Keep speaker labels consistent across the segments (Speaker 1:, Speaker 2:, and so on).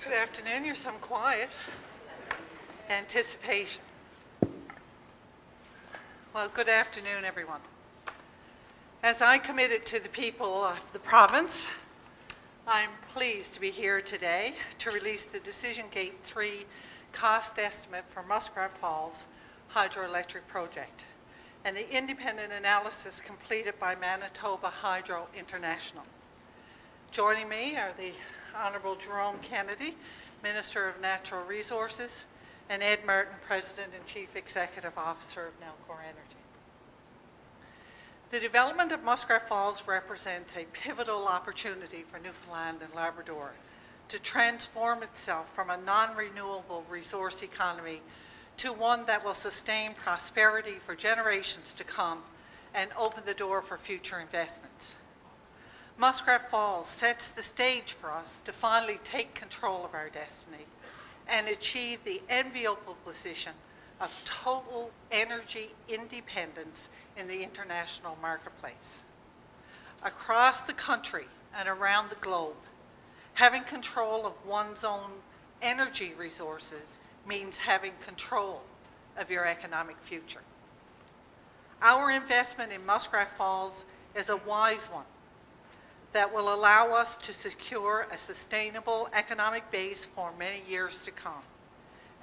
Speaker 1: Good afternoon. You're some quiet. Anticipation. Well, good afternoon, everyone. As I committed to the people of the province, I'm pleased to be here today to release the Decision Gate 3 cost estimate for Muskrat Falls hydroelectric project and the independent analysis completed by Manitoba Hydro International. Joining me are the Honourable Jerome, Minister of Natural Resources, and Ed Martin, President and Chief Executive Officer of Nalcor Energy. The development of Muskrat Falls represents a pivotal opportunity for Newfoundland and Labrador to transform itself from a non-renewable resource economy to one that will sustain prosperity for generations to come and open the door for future investments. Muskrat Falls sets the stage for us to finally take control of our destiny and achieve the enviable position of total energy independence in the international marketplace. Across the country and around the globe, having control of one's own energy resources means having control of your economic future. Our investment in Muskrat Falls is a wise one that will allow us to secure a sustainable economic base for many years to come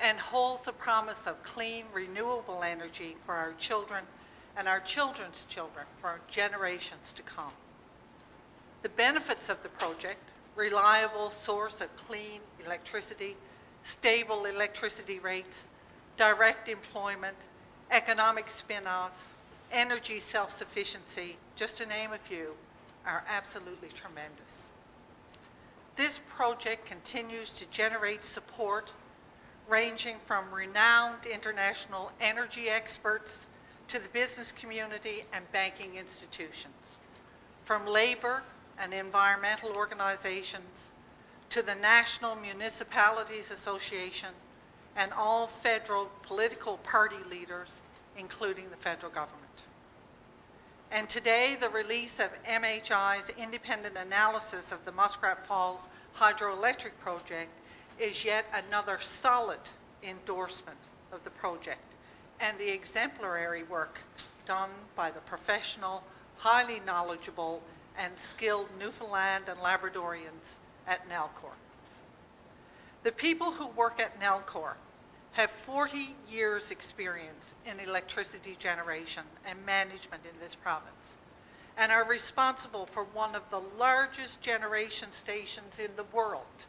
Speaker 1: and holds the promise of clean, renewable energy for our children and our children's children for generations to come. The benefits of the project: reliable source of clean electricity, stable electricity rates, direct employment, economic spin-offs, energy self-sufficiency, just to name a few, are absolutely tremendous. This project continues to generate support ranging from renowned international energy experts to the business community and banking institutions, from labor and environmental organizations to the National Municipalities Association and all federal political party leaders, including the federal government. And today, the release of MHI's independent analysis of the Muskrat Falls hydroelectric project is yet another solid endorsement of the project and the exemplary work done by the professional, highly knowledgeable, and skilled Newfoundland and Labradorians at Nalcor. The people who work at Nalcor have 40 years' experience in electricity generation and management in this province and are responsible for one of the largest generation stations in the world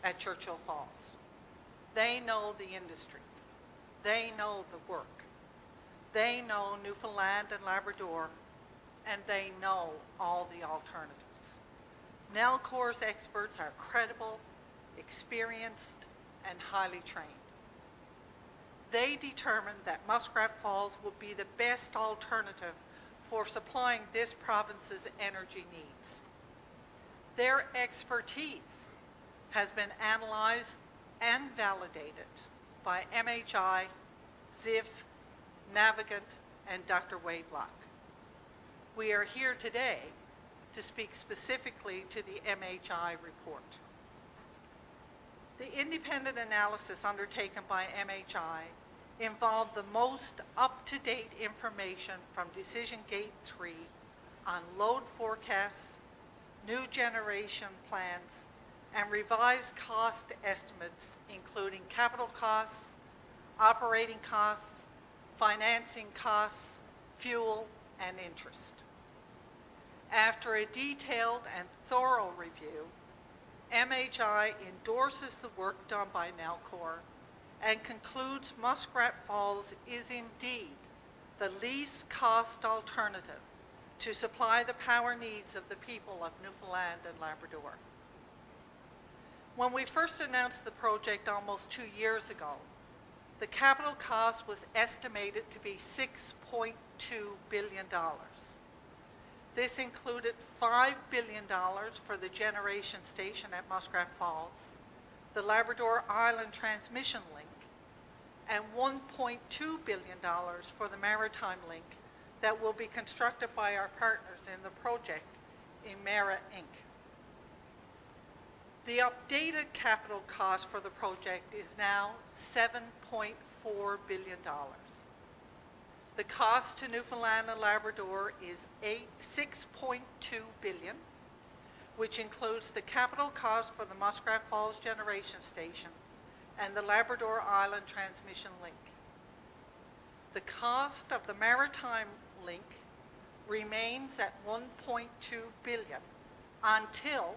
Speaker 1: at Churchill Falls. They know the industry. They know the work. They know Newfoundland and Labrador, and they know all the alternatives. Nalcor's experts are credible, experienced, and highly trained. They determined that Muskrat Falls would be the best alternative for supplying this province's energy needs. Their expertise has been analyzed and validated by MHI, ZIF, Navigant, and Dr. Wade Locke. We are here today to speak specifically to the MHI report. The independent analysis undertaken by MHI involved the most up-to-date information from Decision Gate 3 on load forecasts, new generation plans, and revised cost estimates, including capital costs, operating costs, financing costs, fuel, and interest. After a detailed and thorough review, MHI endorses the work done by Nalcor and concludes Muskrat Falls is indeed the least cost alternative to supply the power needs of the people of Newfoundland and Labrador. When we first announced the project almost 2 years ago, the capital cost was estimated to be $6.2 billion. This included $5 billion for the generation station at Muskrat Falls, the Labrador Island Transmission Link, and $1.2 billion for the Maritime Link that will be constructed by our partners in the project, Emera Inc. The updated capital cost for the project is now $7.4 billion. The cost to Newfoundland and Labrador is $6.2 billion, which includes the capital cost for the Muskrat Falls Generation Station and the Labrador Island Transmission Link. The cost of the Maritime Link remains at $1.2 billion until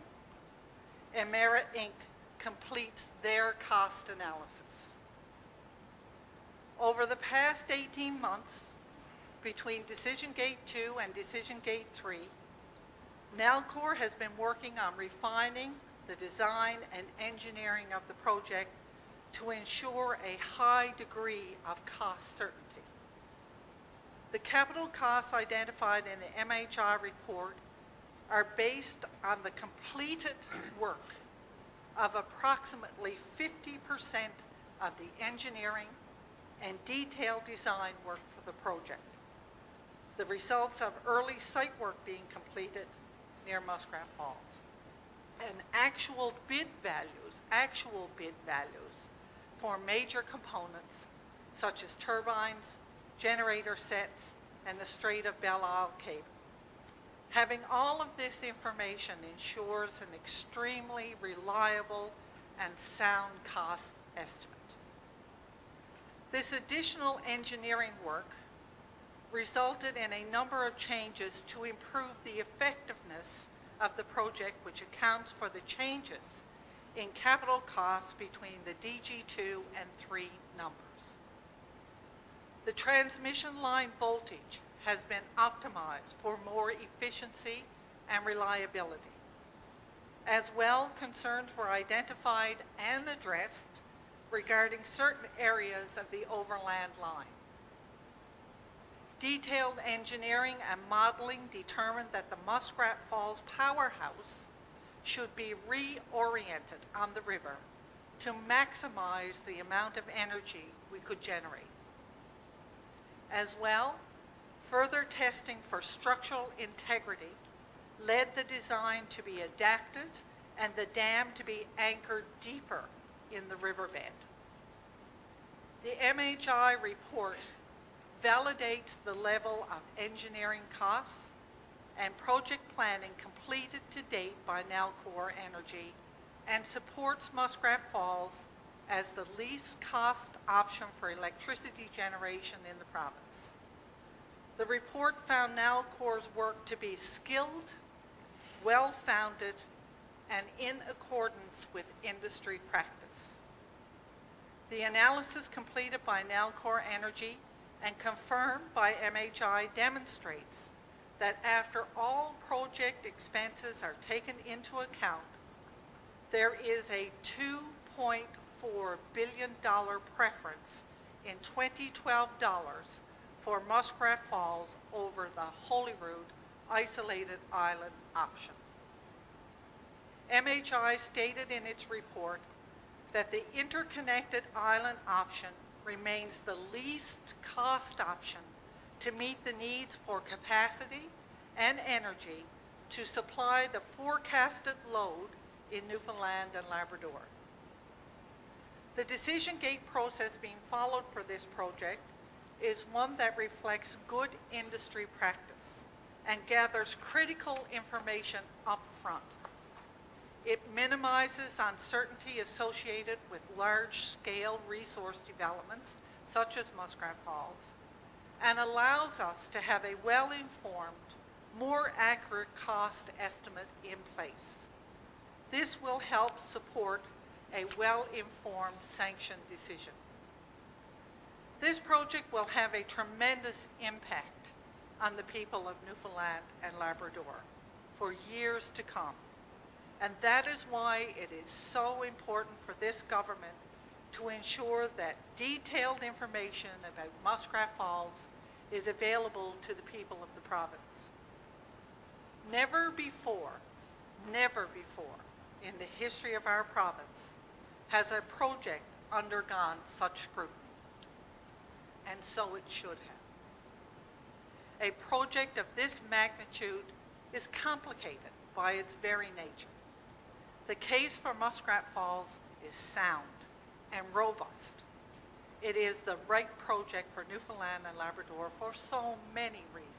Speaker 1: Emera Inc. completes their cost analysis. Over the past 18 months, between Decision Gate 2 and Decision Gate 3, Nalcor has been working on refining the design and engineering of the project to ensure a high degree of cost certainty. The capital costs identified in the MHI report are based on the completed work of approximately 50% of the engineering and detailed design work for the project. The results of early site work being completed near Muskrat Falls. And actual bid values for major components such as turbines, generator sets, and the Strait of Belle Isle cable. Having all of this information ensures an extremely reliable and sound cost estimate. This additional engineering work resulted in a number of changes to improve the effectiveness of the project, which accounts for the changes in capital costs between the DG2 and 3 numbers. The transmission line voltage has been optimized for more efficiency and reliability. As well, concerns were identified and addressed regarding certain areas of the overland line. Detailed engineering and modeling determined that the Muskrat Falls powerhouse should be reoriented on the river to maximize the amount of energy we could generate. As well, further testing for structural integrity led the design to be adapted and the dam to be anchored deeper in the riverbed. The MHI report validates the level of engineering costs and project planning completed to date by Nalcor Energy and supports Muskrat Falls as the least cost option for electricity generation in the province. The report found Nalcor's work to be skilled, well-founded, and in accordance with industry practice. The analysis completed by Nalcor Energy and confirmed by MHI demonstrates that after all project expenses are taken into account, there is a $2.4 billion preference in 2012 dollars for Muskrat Falls over the Holyrood isolated island option. MHI stated in its report that the interconnected island option remains the least cost option to meet the needs for capacity and energy to supply the forecasted load in Newfoundland and Labrador. The decision gate process being followed for this project is one that reflects good industry practice and gathers critical information up front. It minimizes uncertainty associated with large-scale resource developments, such as Muskrat Falls, and allows us to have a well-informed, more accurate cost estimate in place. This will help support a well-informed sanction decision. This project will have a tremendous impact on the people of Newfoundland and Labrador for years to come. And that is why it is so important for this government to ensure that detailed information about Muskrat Falls is available to the people of the province. Never before in the history of our province has a project undergone such scrutiny. And so it should have. A project of this magnitude is complicated by its very nature. The case for Muskrat Falls is sound and robust. It is the right project for Newfoundland and Labrador for so many reasons.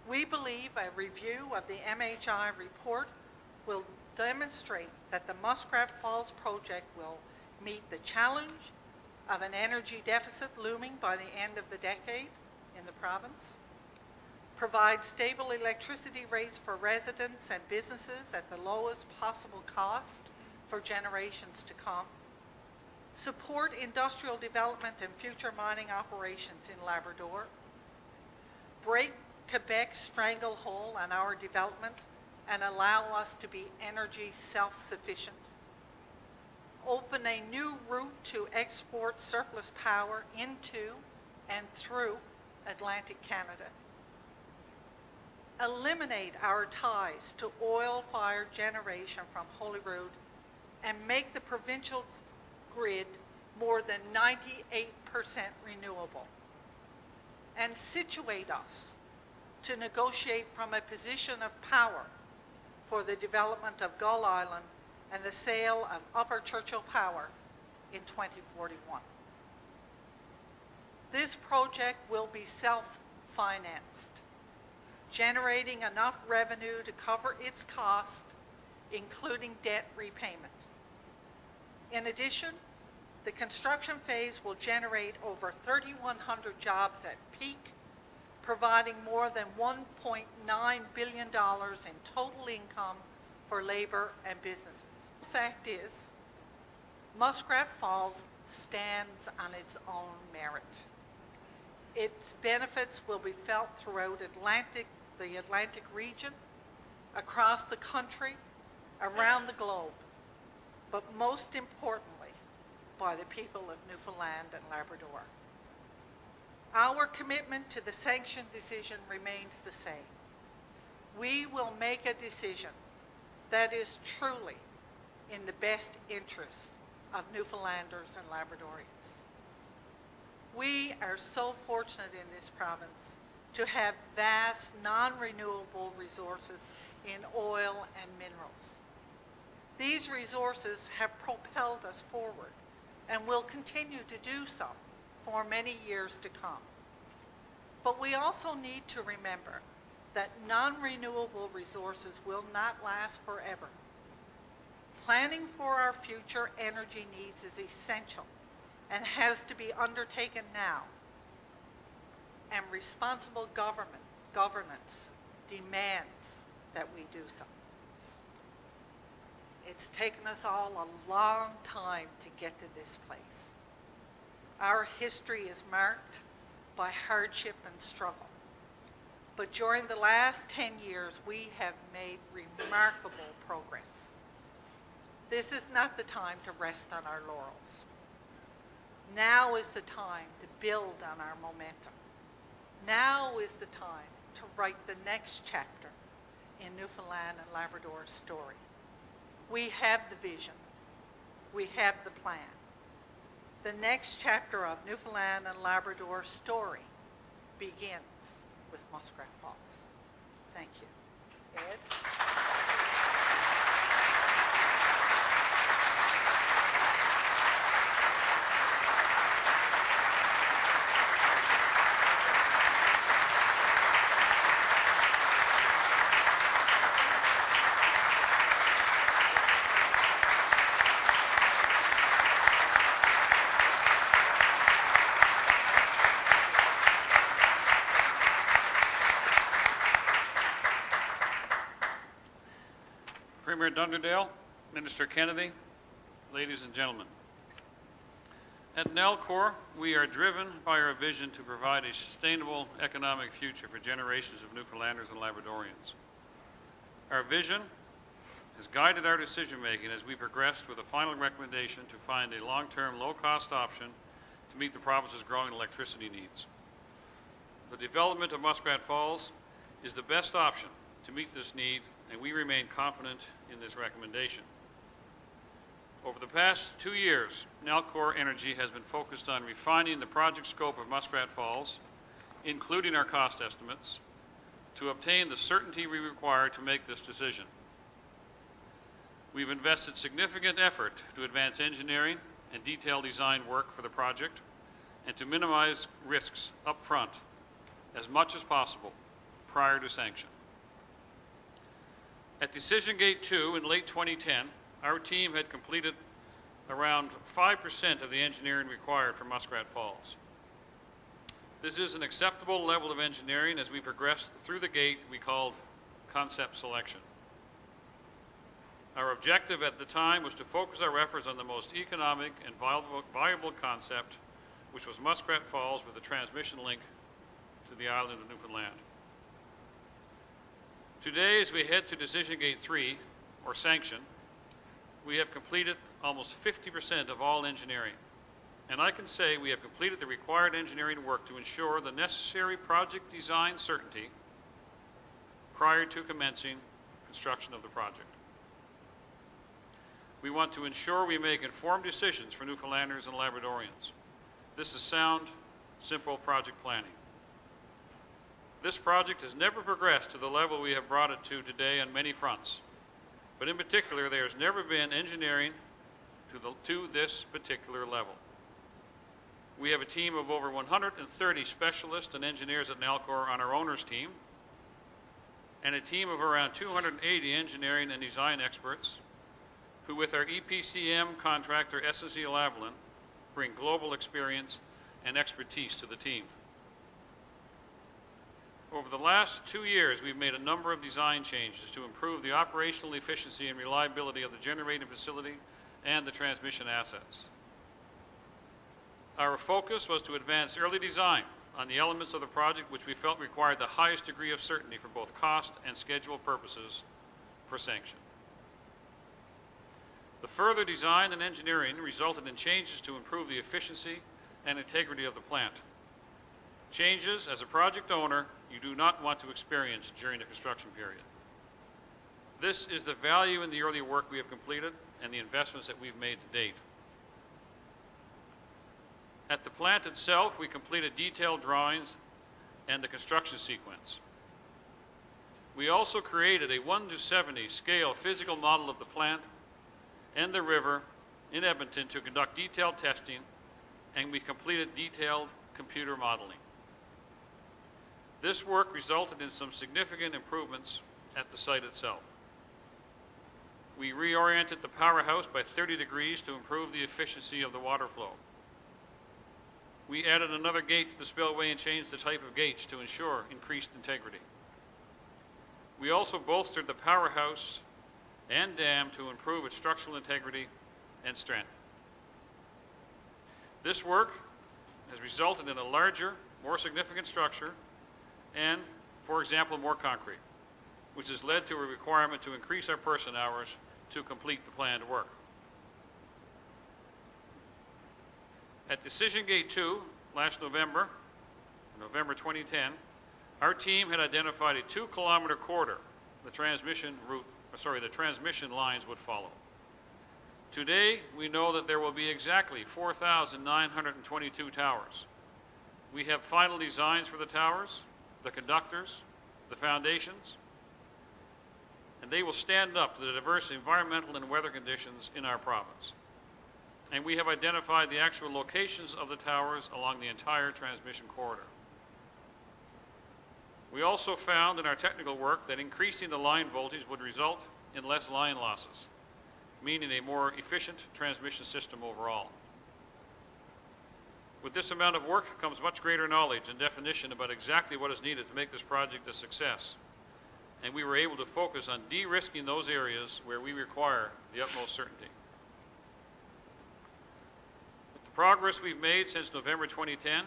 Speaker 1: We believe a review of the MHI report will demonstrate that the Muskrat Falls project will meet the challenge of an energy deficit looming by the end of the decade in the province, provide stable electricity rates for residents and businesses at the lowest possible cost for generations to come, support industrial development and future mining operations in Labrador, break Quebec's stranglehold on our development and allow us to be energy self-sufficient, open a new route to export surplus power into and through Atlantic Canada, eliminate our ties to oil-fired generation from Holyrood and make the provincial grid more than 98% renewable, and situate us to negotiate from a position of power for the development of Gull Island and the sale of Upper Churchill Power in 2041. This project will be self-financed, generating enough revenue to cover its cost, including debt repayment. In addition, the construction phase will generate over 3,100 jobs at peak, providing more than $1.9 billion in total income for labor and businesses. The fact is, Muskrat Falls stands on its own merit. Its benefits will be felt throughout the Atlantic region, across the country, around the globe, but most importantly, by the people of Newfoundland and Labrador. Our commitment to the sanction decision remains the same. We will make a decision that is truly in the best interest of Newfoundlanders and Labradorians. We are so fortunate in this province to have vast non-renewable resources in oil and minerals. These resources have propelled us forward and will continue to do so for many years to come. But we also need to remember that non-renewable resources will not last forever. Planning for our future energy needs is essential and has to be undertaken now. And responsible governance demands that we do so. It's taken us all a long time to get to this place. Our history is marked by hardship and struggle. But during the last 10 years, we have made remarkable progress. This is not the time to rest on our laurels. Now is the time to build on our momentum. Now is the time to write the next chapter in Newfoundland and Labrador's story. We have the vision. We have the plan. The next chapter of Newfoundland and Labrador's story begins with Muskrat Falls. Thank you. Ed?
Speaker 2: Premier Dunderdale, Minister Kennedy, ladies and gentlemen. At Nalcor, we are driven by our vision to provide a sustainable economic future for generations of Newfoundlanders and Labradorians. Our vision has guided our decision-making as we progressed with a final recommendation to find a long-term, low-cost option to meet the province's growing electricity needs. The development of Muskrat Falls is the best option to meet this need, and we remain confident in this recommendation. Over the past 2 years, Nalcor Energy has been focused on refining the project scope of Muskrat Falls, including our cost estimates, to obtain the certainty we require to make this decision. We've invested significant effort to advance engineering and detailed design work for the project and to minimize risks up front as much as possible prior to sanction. At Decision Gate 2 in late 2010, our team had completed around 5% of the engineering required for Muskrat Falls. This is an acceptable level of engineering as we progressed through the gate we called concept selection. Our objective at the time was to focus our efforts on the most economic and viable concept, which was Muskrat Falls with a transmission link to the island of Newfoundland. Today, as we head to Decision Gate 3, or sanction, we have completed almost 50% of all engineering. And I can say we have completed the required engineering work to ensure the necessary project design certainty prior to commencing construction of the project. We want to ensure we make informed decisions for Newfoundlanders and Labradorians. This is sound, simple project planning. This project has never progressed to the level we have brought it to today on many fronts, but in particular, there has never been engineering to this particular level. We have a team of over 130 specialists and engineers at Nalcor on our owner's team, and a team of around 280 engineering and design experts who, with our EPCM contractor SNC-Lavalin, bring global experience and expertise to the team. Over the last 2 years, we've made a number of design changes to improve the operational efficiency and reliability of the generating facility and the transmission assets. Our focus was to advance early design on the elements of the project which we felt required the highest degree of certainty for both cost and schedule purposes for sanction. The further design and engineering resulted in changes to improve the efficiency and integrity of the plant. Changes, as a project owner, you do not want to experience during the construction period. This is the value in the early work we have completed and the investments that we've made to date. At the plant itself, we completed detailed drawings and the construction sequence. We also created a 1:70 scale physical model of the plant and the river in Edmonton to conduct detailed testing, and we completed detailed computer modeling. This work resulted in some significant improvements at the site itself. We reoriented the powerhouse by 30 degrees to improve the efficiency of the water flow. We added another gate to the spillway and changed the type of gates to ensure increased integrity. We also bolstered the powerhouse and dam to improve its structural integrity and strength. This work has resulted in a larger, more significant structure and, for example, more concrete, which has led to a requirement to increase our person hours to complete the planned work. At Decision Gate 2 last November, November 2010, our team had identified a 2-kilometer corridor the transmission lines would follow. Today, we know that there will be exactly 4,922 towers. We have final designs for the towers, the conductors, the foundations, and they will stand up to the diverse environmental and weather conditions in our province. And we have identified the actual locations of the towers along the entire transmission corridor. We also found in our technical work that increasing the line voltage would result in less line losses, meaning a more efficient transmission system overall. With this amount of work comes much greater knowledge and definition about exactly what is needed to make this project a success. And we were able to focus on de-risking those areas where we require the utmost certainty. With the progress we've made since November 2010,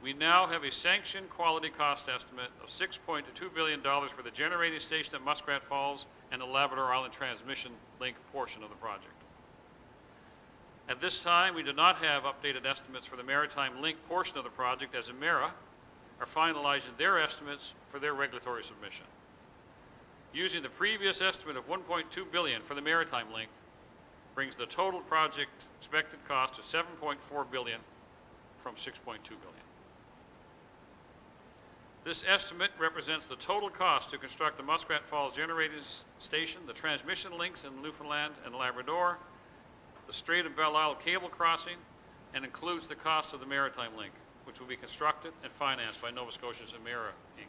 Speaker 2: we now have a sanctioned quality cost estimate of $6.2 billion for the generating station at Muskrat Falls and the Labrador Island transmission link portion of the project. At this time, we do not have updated estimates for the maritime link portion of the project, as Emera are finalizing their estimates for their regulatory submission. Using the previous estimate of $1.2 billion for the maritime link brings the total project expected cost to $7.4 billion from $6.2 billion. This estimate represents the total cost to construct the Muskrat Falls Generating Station, the transmission links in Newfoundland and Labrador, the Strait of Belle Isle cable crossing, and includes the cost of the Maritime Link, which will be constructed and financed by Nova Scotia's Emera, Inc.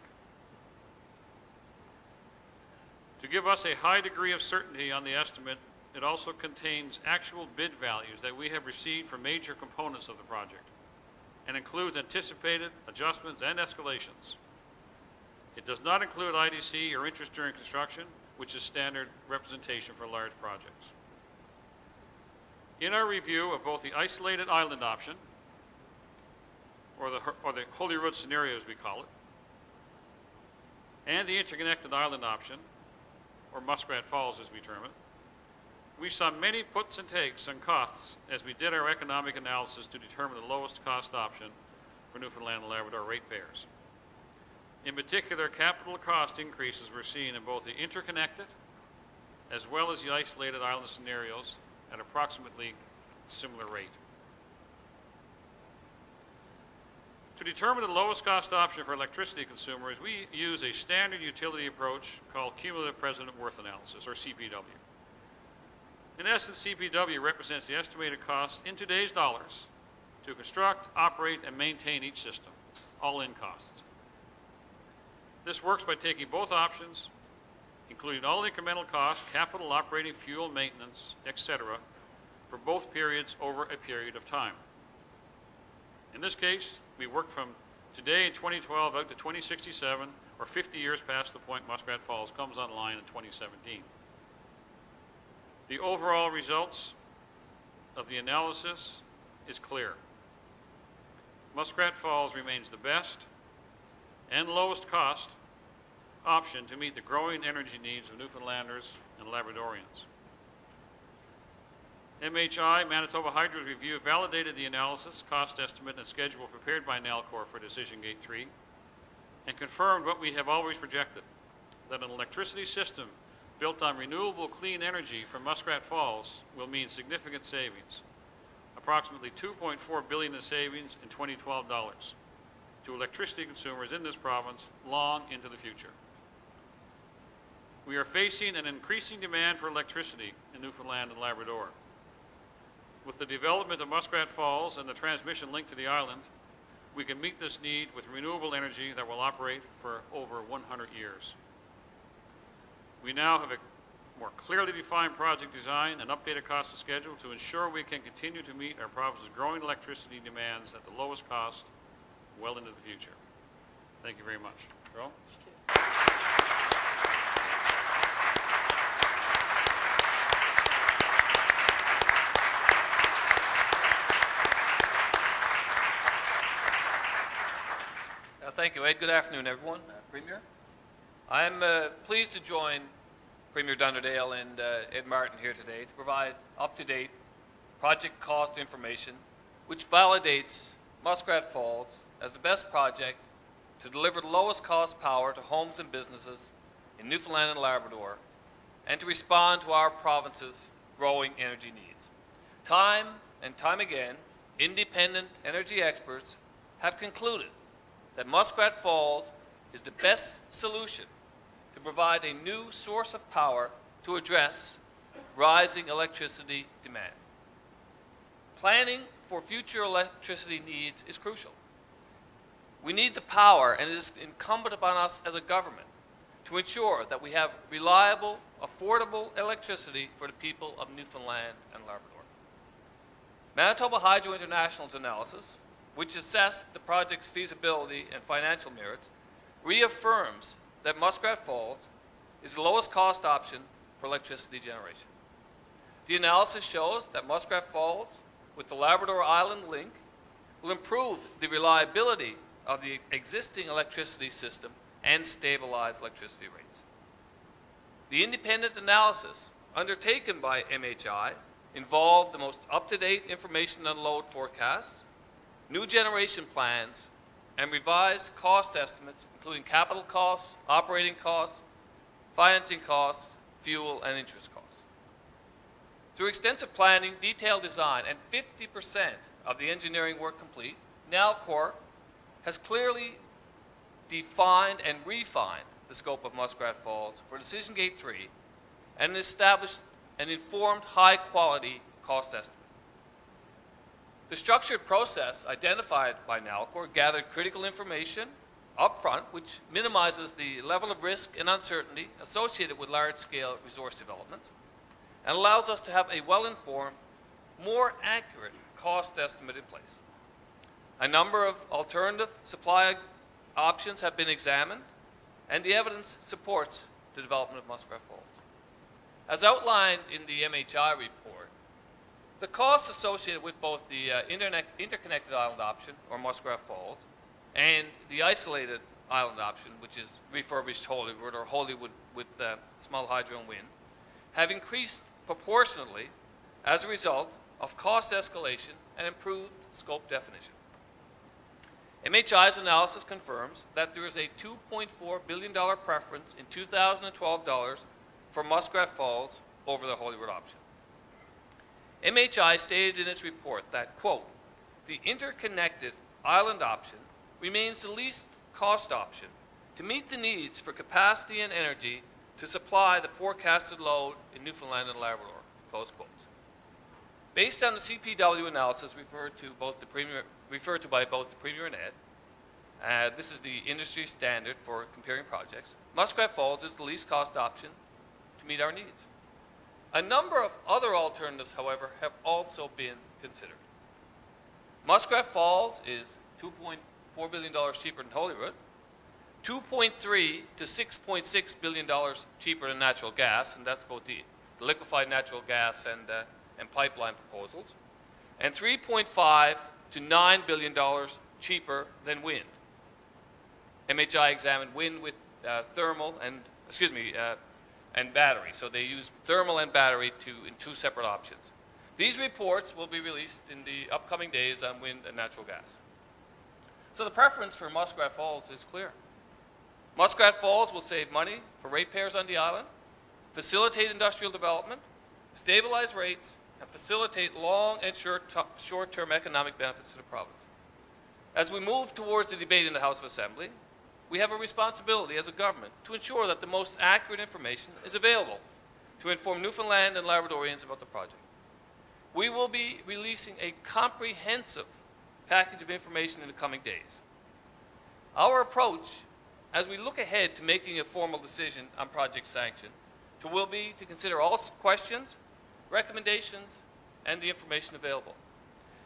Speaker 2: To give us a high degree of certainty on the estimate, it also contains actual bid values that we have received for major components of the project and includes anticipated adjustments and escalations. It does not include IDC or interest during construction, which is standard representation for large projects. In our review of both the isolated island option, or the Holyrood scenario as we call it, and the interconnected island option, or Muskrat Falls as we term it, we saw many puts and takes on costs as we did our economic analysis to determine the lowest cost option for Newfoundland and Labrador ratepayers. In particular, capital cost increases were seen in both the interconnected as well as the isolated island scenarios at approximately similar rate. To determine the lowest cost option for electricity consumers, we use a standard utility approach called cumulative present worth analysis, or CPW. In essence, CPW represents the estimated cost in today's dollars to construct, operate, and maintain each system, all-in costs. This works by taking both options, including all incremental costs, capital, operating, fuel, maintenance, etc., for both periods over a period of time. In this case, we worked from today in 2012 out to 2067, or 50 years past the point Muskrat Falls comes online in 2017. The overall results of the analysis is clear. Muskrat Falls remains the best and lowest cost option to meet the growing energy needs of Newfoundlanders and Labradorians. MHI, Manitoba Hydro's review, validated the analysis, cost estimate, and schedule prepared by Nalcor for Decision Gate 3 and confirmed what we have always projected, that an electricity system built on renewable clean energy from Muskrat Falls will mean significant savings, approximately $2.4 billion in savings in 2012 dollars to electricity consumers in this province long into the future. We are facing an increasing demand for electricity in Newfoundland and Labrador. With the development of Muskrat Falls and the transmission link to the island, we can meet this need with renewable energy that will operate for over 100 years. We now have a more clearly defined project design and updated cost and schedule to ensure we can continue to meet our province's growing electricity demands at the lowest cost well into the future. Thank you very much. Jerome?
Speaker 3: Thank you, Ed. Good afternoon, everyone. Premier. I'm pleased to join Premier Dunderdale and Ed Martin here today to provide up-to-date project cost information which validates Muskrat Falls as the best project to deliver the lowest cost power to homes and businesses in Newfoundland and Labrador and to respond to our province's growing energy needs. Time and time again, independent energy experts have concluded that Muskrat Falls is the best solution to provide a new source of power to address rising electricity demand. Planning for future electricity needs is crucial. We need the power, and it is incumbent upon us as a government to ensure that we have reliable, affordable electricity for the people of Newfoundland and Labrador. Manitoba Hydro International's analysis, which assessed the project's feasibility and financial merits, reaffirms that Muskrat Falls is the lowest cost option for electricity generation. The analysis shows that Muskrat Falls, with the Labrador Island link, will improve the reliability of the existing electricity system and stabilize electricity rates. The independent analysis undertaken by MHI involved the most up-to-date information on load forecasts, new generation plans, and revised cost estimates, including capital costs, operating costs, financing costs, fuel, and interest costs. Through extensive planning, detailed design, and 50% of the engineering work complete, Nalcor has clearly defined and refined the scope of Muskrat Falls for Decision Gate 3 and established an informed high-quality cost estimate. The structured process identified by Nalcor gathered critical information up front, which minimizes the level of risk and uncertainty associated with large-scale resource developments, and allows us to have a well-informed, more accurate cost estimate in place. A number of alternative supply options have been examined, and the evidence supports the development of Muskrat Falls. As outlined in the MHI report, the costs associated with both the interconnected island option, or Muskrat Falls, and the isolated island option, which is refurbished Hollywood or Hollywood with small hydro and wind, have increased proportionately as a result of cost escalation and improved scope definition. MHI's analysis confirms that there is a $2.4 billion preference in 2012 dollars for Muskrat Falls over the Hollywood option. MHI stated in its report that, quote, the interconnected island option remains the least cost option to meet the needs for capacity and energy to supply the forecasted load in Newfoundland and Labrador, close quotes. Based on the CPW analysis referred to by both the Premier and Ed, this is the industry standard for comparing projects, Muskrat Falls is the least cost option to meet our needs. A number of other alternatives, however, have also been considered. Muskrat Falls is $2.4 billion cheaper than Hollywood, $2.3 to $6.6 billion cheaper than natural gas, and that's both the liquefied natural gas and pipeline proposals, and $3.5 to $9 billion cheaper than wind. MHI examined wind with thermal and battery, so they used thermal and battery in two separate options. These reports will be released in the upcoming days on wind and natural gas. So the preference for Muskrat Falls is clear. Muskrat Falls will save money for ratepayers on the island, facilitate industrial development, stabilize rates, and facilitate long and short-term economic benefits to the province. As we move towards the debate in the House of Assembly, we have a responsibility as a government to ensure that the most accurate information is available to inform Newfoundland and Labradorians about the project. We will be releasing a comprehensive package of information in the coming days. Our approach, as we look ahead to making a formal decision on project sanction, will be to consider all questions, recommendations, and the information available.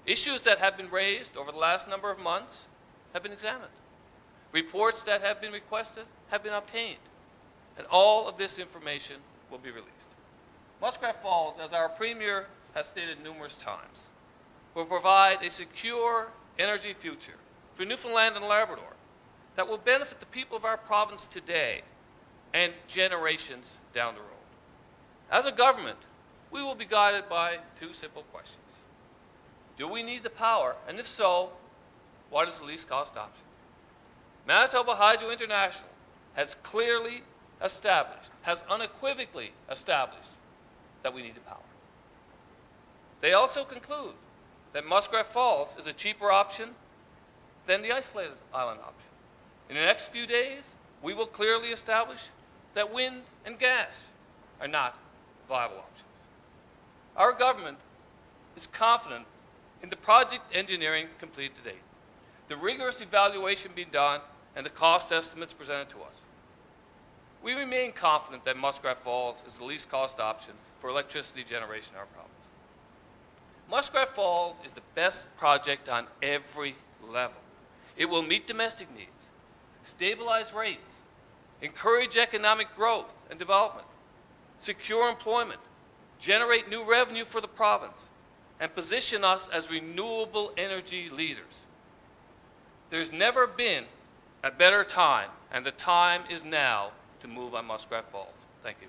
Speaker 3: Issues that have been raised over the last number of months have been examined. Reports that have been requested have been obtained, and all of this information will be released. Muskrat Falls, as our Premier has stated numerous times, will provide a secure energy future for Newfoundland and Labrador that will benefit the people of our province today and generations down the road. As a government, we will be guided by two simple questions. Do we need the power? And if so, what is the least cost option? Manitoba Hydro International has clearly established, has unequivocally established that we need the power. They also conclude that Muskrat Falls is a cheaper option than the isolated island option. In the next few days, we will clearly establish that wind and gas are not viable options. Our government is confident in the project engineering completed to date, the rigorous evaluation being done, and the cost estimates presented to us. We remain confident that Muskrat Falls is the least cost option for electricity generation in our province. Muskrat Falls is the best project on every level. It will meet domestic needs, stabilize rates, encourage economic growth and development, secure employment, generate new revenue for the province, and position us as renewable energy leaders. There's never been a better time, and the time is now to move on Muskrat Falls. Thank you.